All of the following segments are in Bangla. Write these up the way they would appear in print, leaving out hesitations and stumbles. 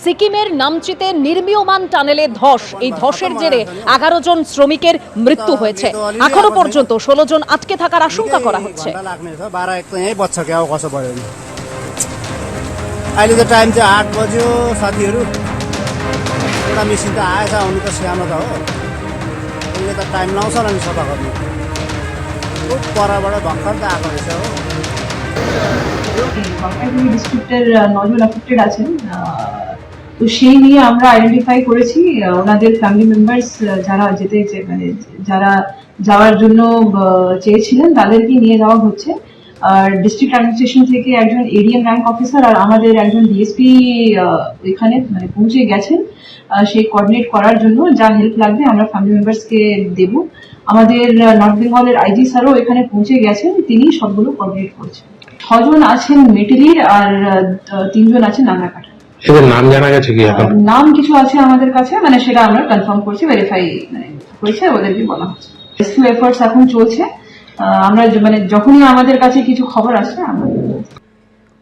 সিকিমের নামচিতে নির্মীয়মান টানেলে ধস, এই ধসের জেরে 11 জন শ্রমিকের মৃত্যু হয়েছে। এখনো পর্যন্ত 16 জন আটকে থাকার আশঙ্কা করা হচ্ছে। अहिले त टाइम चाहिँ 8 बज्यो साथीहरू। एउटा मेसिन त आएछ, आउनु त सानो त हो। अहिले त टाइम लाउँछ होला नि सफा गर्नु। খুব পরাবড় ভক্কর তো আগে হয়েছে। জলপাইগুড়ি ডিস্ট্রিক্টের 9 জন অ্যাফেক্টেড আছেন। তো সেই নিয়ে আমরা আইডেন্টিফাই করেছি ওনাদের ফ্যামিলি মেম্বার্স যারা যারা যাওয়ার জন্য চেয়েছিলেন তাদেরকে নিয়ে যাওয়া হচ্ছে। আর ডিস্ট্রিক্ট অ্যাডমিনিস্ট্রেশন থেকে একজন এডিএম র্যাঙ্ক অফিসার আর আমাদের একজন ডিএসপি এখানে পৌঁছে গেছেন সেই কোঅর্ডিনেট করার জন্য। যা হেল্প লাগবে আমরা ফ্যামিলি মেম্বার্সকে দেব। আমাদের নর্থ বেঙ্গলের আইজি স্যারও এখানে পৌঁছে গেছেন, তিনি সবগুলো কোঅর্ডিনেট করছেন। 6 জন আছেন মেটেলির আর 3 জন আছেন নাঙ্গাকাটা। এদের নাম জানা গেছে কি এখন? নাম কিছু আছে আমাদের কাছে, সেটা আমরা কনফার্ম করছি, ভেরিফাই করেছে, ওদেরকে বলা হচ্ছে। রেস্কিউ এফোর্টস এখন চলছে। আমরা যখনই আমাদের কাছে কিছু খবর আসে আমরা।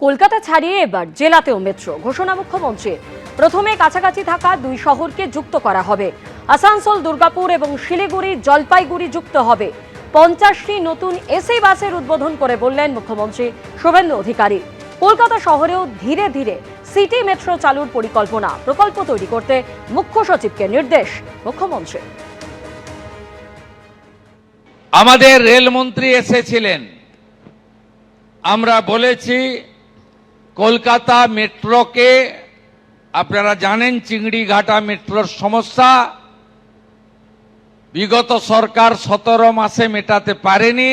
কলকাতা ছাড়িয়ে এবার জেলাতেও মেট্রো ঘোষণা মুখ্যমন্ত্রীর। প্রথমে কাছাকাছি থাকা 2 শহরকে যুক্ত করা হবে। আসানসোল, দুর্গাপুর এবং শিলিগুড়ি, জলপাইগুড়ি যুক্ত হবে। 50টি নতুন এসি বাসের উদ্বোধন করে বললেন মুখ্যমন্ত্রী শুভেন্দু অধিকারী। কলকাতা শহরেও ধীরে ধীরে সিটি মেট্রো চালুর পরিকল্পনা, প্রকল্প তৈরি করতে মুখ্য সচিবকে নির্দেশ মুখ্যমন্ত্রী। আমাদের রেলমন্ত্রী এসেছিলেন, আমরা বলেছি কলকাতা মেট্রোকে, আপনারা জানেন চিংড়িঘাটা মেট্রোর সমস্যা বিগত সরকার 17 মাসে মেটাতে পারেনি।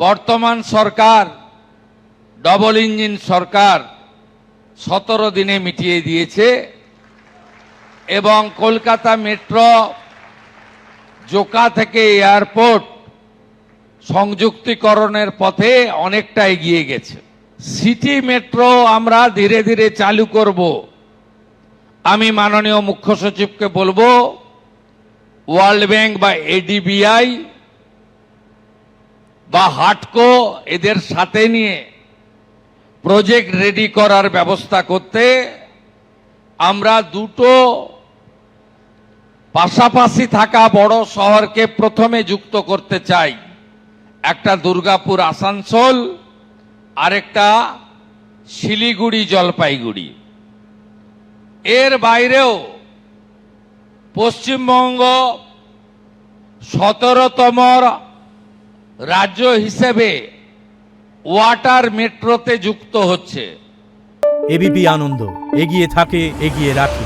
বর্তমান সরকার, ডবল ইঞ্জিন সরকার 17 দিনে মিটিয়ে দিয়েছে এবং কলকাতা মেট্রো জোকা থেকে এয়ারপোর্ট সংযুক্তিকরণের পথে অনেকটা এগিয়ে গেছে। সিটি মেট্রো আমরা ধীরে ধীরে চালু করব। আমি মাননীয় মুখ্য সচিবকে বলবো ওয়ার্ল্ড ব্যাংক বা এডিবিআই বা হাটকো এদের সাথে নিয়ে প্রজেক্ট রেডি করার ব্যবস্থা করতে। আমরা দুটো পাশাপাশি থাকা বড় শহরকে প্রথমে যুক্ত করতে চাই, একটা দুর্গাপুর আসানসোল, আরেকটা শিলিগুড়ি জলপাইগুড়ি। এর বাইরেও পশ্চিমবঙ্গ 17তম রাজ্য হিসেবে ওয়াটার মেট্রোতে যুক্ত হচ্ছে। এবিপি আনন্দ, এগিয়ে থাকে, এগিয়ে রাখে।